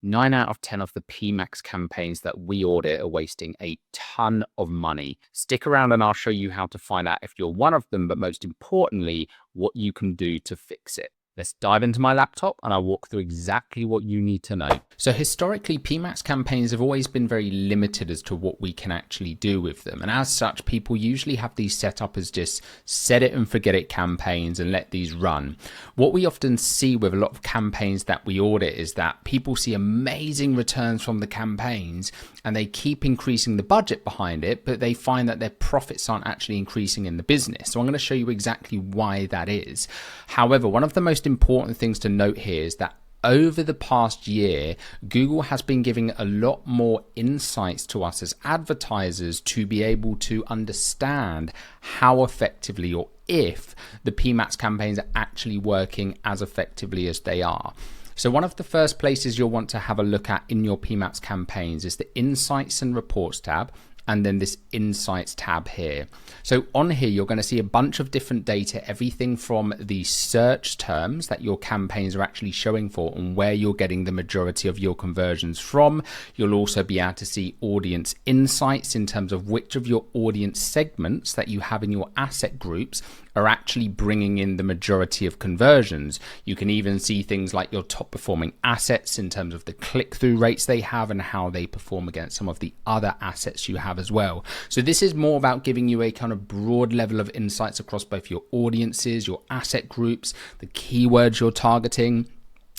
9 out of 10 of the PMax campaigns that we audit are wasting a ton of money. Stick around and I'll show you how to find out if you're one of them, but most importantly, what you can do to fix it. Let's dive into my laptop and I'll walk through exactly what you need to know. So historically, PMax campaigns have always been very limited as to what we can actually do with them. And as such, people usually have these set up as just set it and forget it campaigns and let these run. What we often see with a lot of campaigns that we audit is that people see amazing returns from the campaigns and they keep increasing the budget behind it, but they find that their profits aren't actually increasing in the business. So I'm going to show you exactly why that is. However, one of the most important things to note here is that over the past year, Google has been giving a lot more insights to us as advertisers to be able to understand how effectively or if the PMax campaigns are actually working as effectively as they are. So one of the first places you'll want to have a look at in your PMax campaigns is the Insights and Reports tab, and then this Insights tab here. So on here, you're going to see a bunch of different data, everything from the search terms that your campaigns are actually showing for and where you're getting the majority of your conversions from. You'll also be able to see audience insights in terms of which of your audience segments that you have in your asset groups are actually bringing in the majority of conversions. You can even see things like your top performing assets in terms of the click-through rates they have and how they perform against some of the other assets you have as well. So this is more about giving you a kind of broad level of insights across both your audiences, your asset groups, the keywords you're targeting.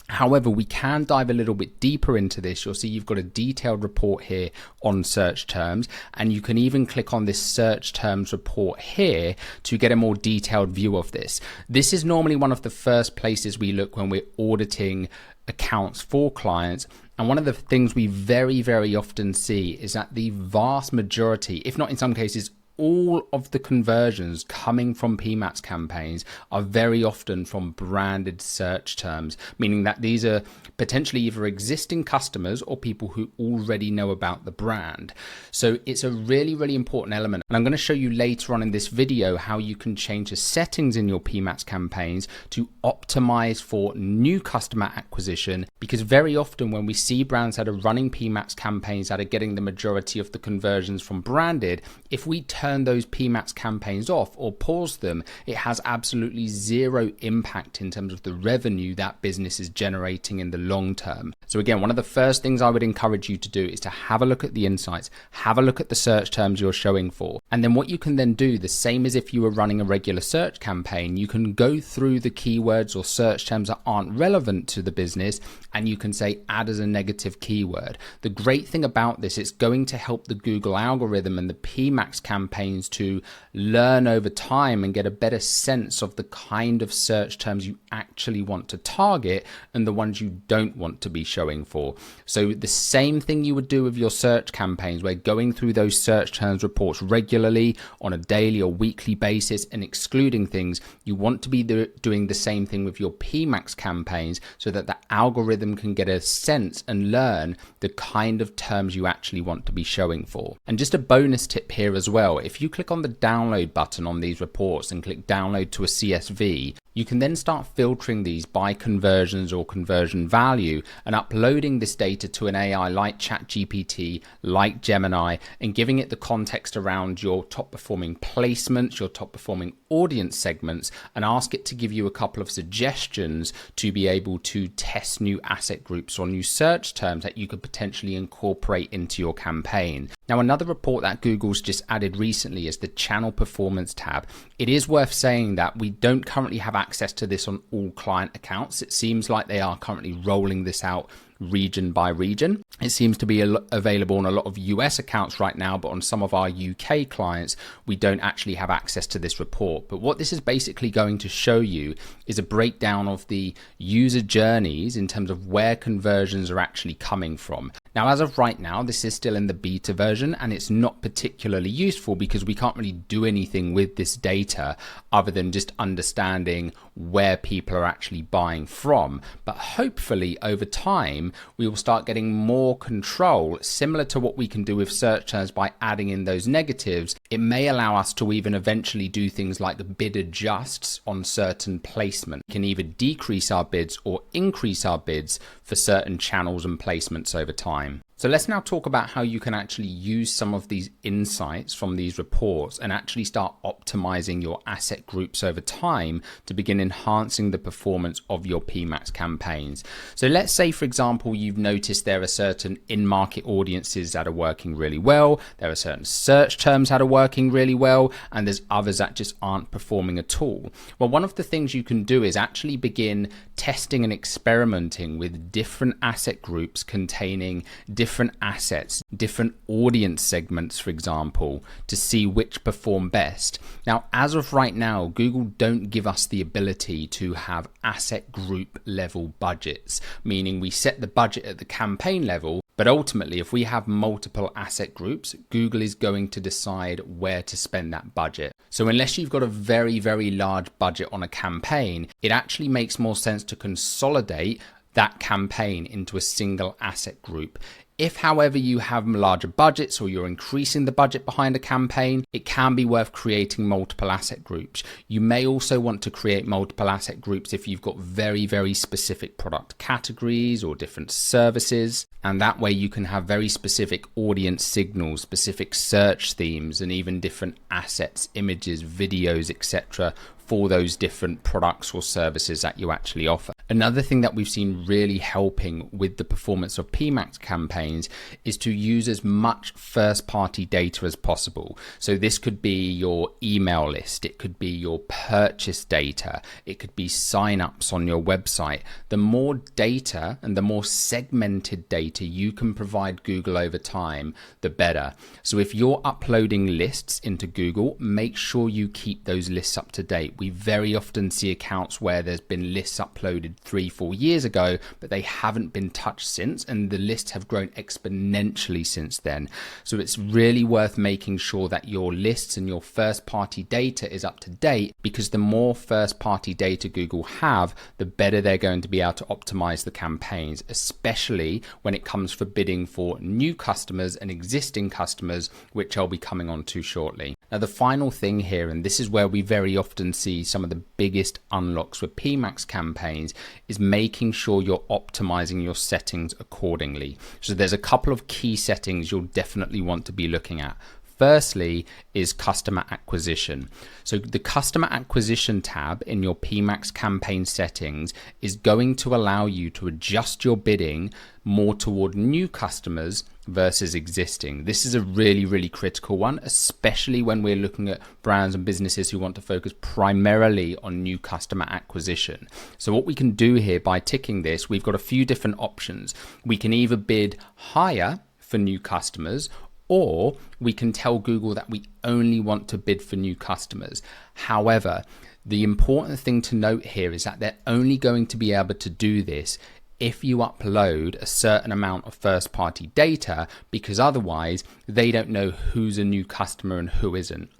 However, we can dive a little bit deeper into this. You'll see you've got a detailed report here on search terms, and you can even click on this search terms report here to get a more detailed view of this. This is normally one of the first places we look when we're auditing accounts for clients. And one of the things we very, very often see is that the vast majority, if not in some cases, all of the conversions coming from PMax campaigns are very often from branded search terms, meaning that these are potentially either existing customers or people who already know about the brand. So it's a really, really important element. And I'm going to show you later on in this video how you can change the settings in your PMax campaigns to optimize for new customer acquisition, because very often when we see brands that are running PMax campaigns that are getting the majority of the conversions from branded, if we turn those PMax campaigns off or pause them, it has absolutely zero impact in terms of the revenue that business is generating in the long term. So again, one of the first things I would encourage you to do is to have a look at the insights, have a look at the search terms you're showing for. And then what you can then do, the same as if you were running a regular search campaign, you can go through the keywords or search terms that aren't relevant to the business, and you can say add as a negative keyword. The great thing about this, it's going to help the Google algorithm and the PMax campaigns to learn over time and get a better sense of the kind of search terms you actually want to target and the ones you don't want to be showing for. So the same thing you would do with your search campaigns, where going through those search terms reports regularly on a daily or weekly basis and excluding things, you want to be doing the same thing with your PMax campaigns so that the algorithm can get a sense and learn the kind of terms you actually want to be showing for. And just a bonus tip here as well, if you click on the download button on these reports and click download to a CSV, you can then start filtering these by conversions or conversion value and uploading this data to an AI like ChatGPT, like Gemini, and giving it the context around your top performing placements, your top performing audience segments, and ask it to give you a couple of suggestions to be able to test new asset groups or new search terms that you could potentially incorporate into your campaign. Now, another report that Google's just added recently is the channel performance tab. It is worth saying that we don't currently have access to this on all client accounts. It seems like they are currently rolling this out region by region. It seems to be available on a lot of US accounts right now, but on some of our UK clients, we don't actually have access to this report. But what this is basically going to show you is a breakdown of the user journeys in terms of where conversions are actually coming from. Now, as of right now, this is still in the beta version and it's not particularly useful because we can't really do anything with this data other than just understanding where people are actually buying from. But hopefully over time, we will start getting more control, similar to what we can do with search terms by adding in those negatives, It may allow us to even eventually do things like bid adjusts on certain placement. We can either decrease our bids or increase our bids for certain channels and placements over time. So let's now talk about how you can actually use some of these insights from these reports and actually start optimizing your asset groups over time to begin enhancing the performance of your PMax campaigns. So let's say, for example, you've noticed there are certain in-market audiences that are working really well, there are certain search terms that are working really well, and there's others that just aren't performing at all. Well, one of the things you can do is actually begin testing and experimenting with different asset groups containing different assets, different audience segments, for example, to see which perform best. Now, as of right now, Google don't give us the ability to have asset group level budgets, meaning we set the budget at the campaign level, but ultimately, if we have multiple asset groups, Google is going to decide where to spend that budget. So unless you've got a very, very large budget on a campaign, it actually makes more sense to consolidate that campaign into a single asset group. If, however, you have larger budgets or you're increasing the budget behind a campaign, it can be worth creating multiple asset groups. You may also want to create multiple asset groups if you've got very, very specific product categories or different services. And that way you can have very specific audience signals, specific search themes, and even different assets, images, videos, etc. for those different products or services that you actually offer. Another thing that we've seen really helping with the performance of PMax campaigns is to use as much first-party data as possible. So this could be your email list, it could be your purchase data, it could be sign-ups on your website. The more data and the more segmented data you can provide Google over time, the better. So if you're uploading lists into Google, make sure you keep those lists up to date. We very often see accounts where there's been lists uploaded 3-4 years ago, but they haven't been touched since, and the lists have grown exponentially since then. So it's really worth making sure that your lists and your first party data is up to date, because the more first party data Google have, the better they're going to be able to optimize the campaigns, especially when it comes for bidding for new customers and existing customers, which I'll be coming on to shortly. Now, the final thing here, and this is where we very often see some of the biggest unlocks with PMax campaigns, is making sure you're optimizing your settings accordingly. So there's a couple of key settings you'll definitely want to be looking at. Firstly is customer acquisition. So the customer acquisition tab in your PMax campaign settings is going to allow you to adjust your bidding more toward new customers versus existing. This is a really, really critical one, especially when we're looking at brands and businesses who want to focus primarily on new customer acquisition. So what we can do here by ticking this, we've got a few different options. We can either bid higher for new customers, or we can tell Google that we only want to bid for new customers. However, the important thing to note here is that they're only going to be able to do this if you upload a certain amount of first party data, because otherwise they don't know who's a new customer and who isn't.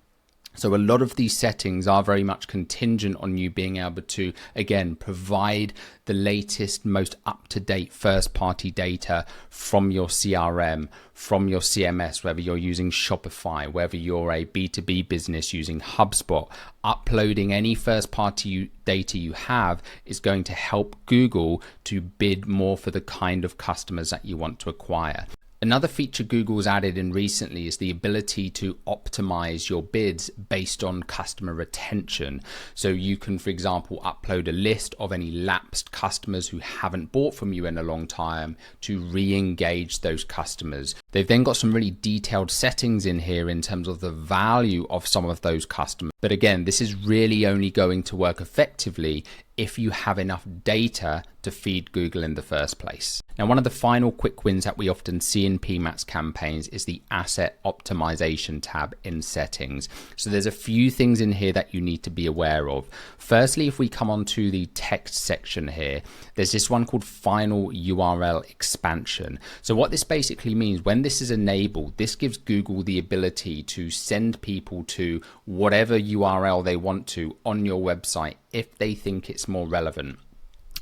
So a lot of these settings are very much contingent on you being able to, again, provide the latest, most up-to-date first-party data from your CRM, from your CMS, whether you're using Shopify, whether you're a B2B business using HubSpot. Uploading any first-party data you have is going to help Google to bid more for the kind of customers that you want to acquire. Another feature Google's added in recently is the ability to optimize your bids based on customer retention. So you can, for example, upload a list of any lapsed customers who haven't bought from you in a long time to re-engage those customers. They've then got some really detailed settings in here in terms of the value of some of those customers. But again, this is really only going to work effectively if you have enough data to feed Google in the first place. Now, one of the final quick wins that we often see in PMax campaigns is the asset optimization tab in settings. So there's a few things in here that you need to be aware of. Firstly, if we come on to the text section here, there's this one called final URL expansion. So what this basically means, when this is enabled, this gives Google the ability to send people to whatever URL they want to on your website if they think it's more relevant.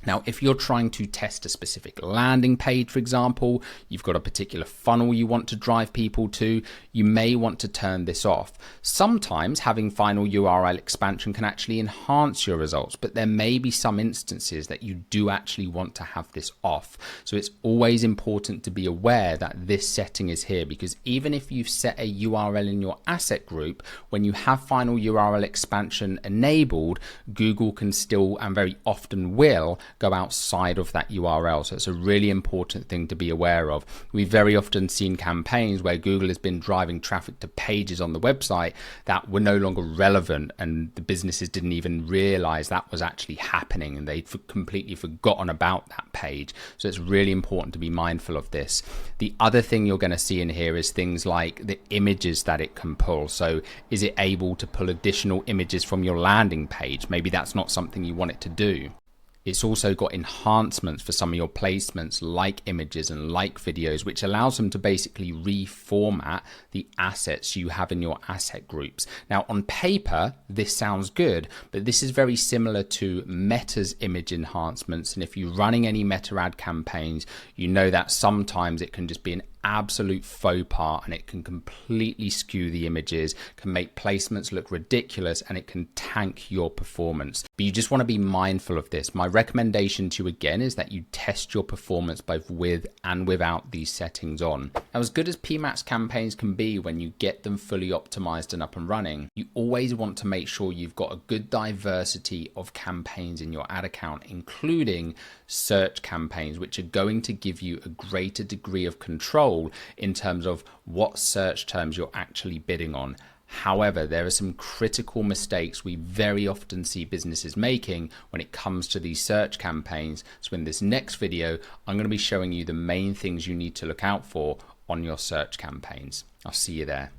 Now, if you're trying to test a specific landing page, for example, you've got a particular funnel you want to drive people to, you may want to turn this off. Sometimes having final URL expansion can actually enhance your results, but there may be some instances that you do actually want to have this off. So it's always important to be aware that this setting is here, because even if you've set a URL in your asset group, when you have final URL expansion enabled, Google can still, and very often will, go outside of that URL. So it's a really important thing to be aware of. We've very often seen campaigns where Google has been driving traffic to pages on the website that were no longer relevant, and the businesses didn't even realize that was actually happening, and they'd completely forgotten about that page. So it's really important to be mindful of this. The other thing you're going to see in here is things like the images that it can pull. So is it able to pull additional images from your landing page? Maybe that's not something you want it to do. It's also got enhancements for some of your placements, like images and like videos, which allows them to basically reformat the assets you have in your asset groups. Now, on paper, this sounds good, but this is very similar to Meta's image enhancements. And if you're running any Meta ad campaigns, you know that sometimes it can just be an absolute faux pas, and it can completely skew the images, can make placements look ridiculous, and it can tank your performance. But you just want to be mindful of this. My recommendation to you again is that you test your performance both with and without these settings on. Now, as good as PMax campaigns can be when you get them fully optimized and up and running, you always want to make sure you've got a good diversity of campaigns in your ad account, including search campaigns, which are going to give you a greater degree of control in terms of what search terms you're actually bidding on. However, there are some critical mistakes we very often see businesses making when it comes to these search campaigns. So in this next video, I'm going to be showing you the main things you need to look out for on your search campaigns. I'll see you there.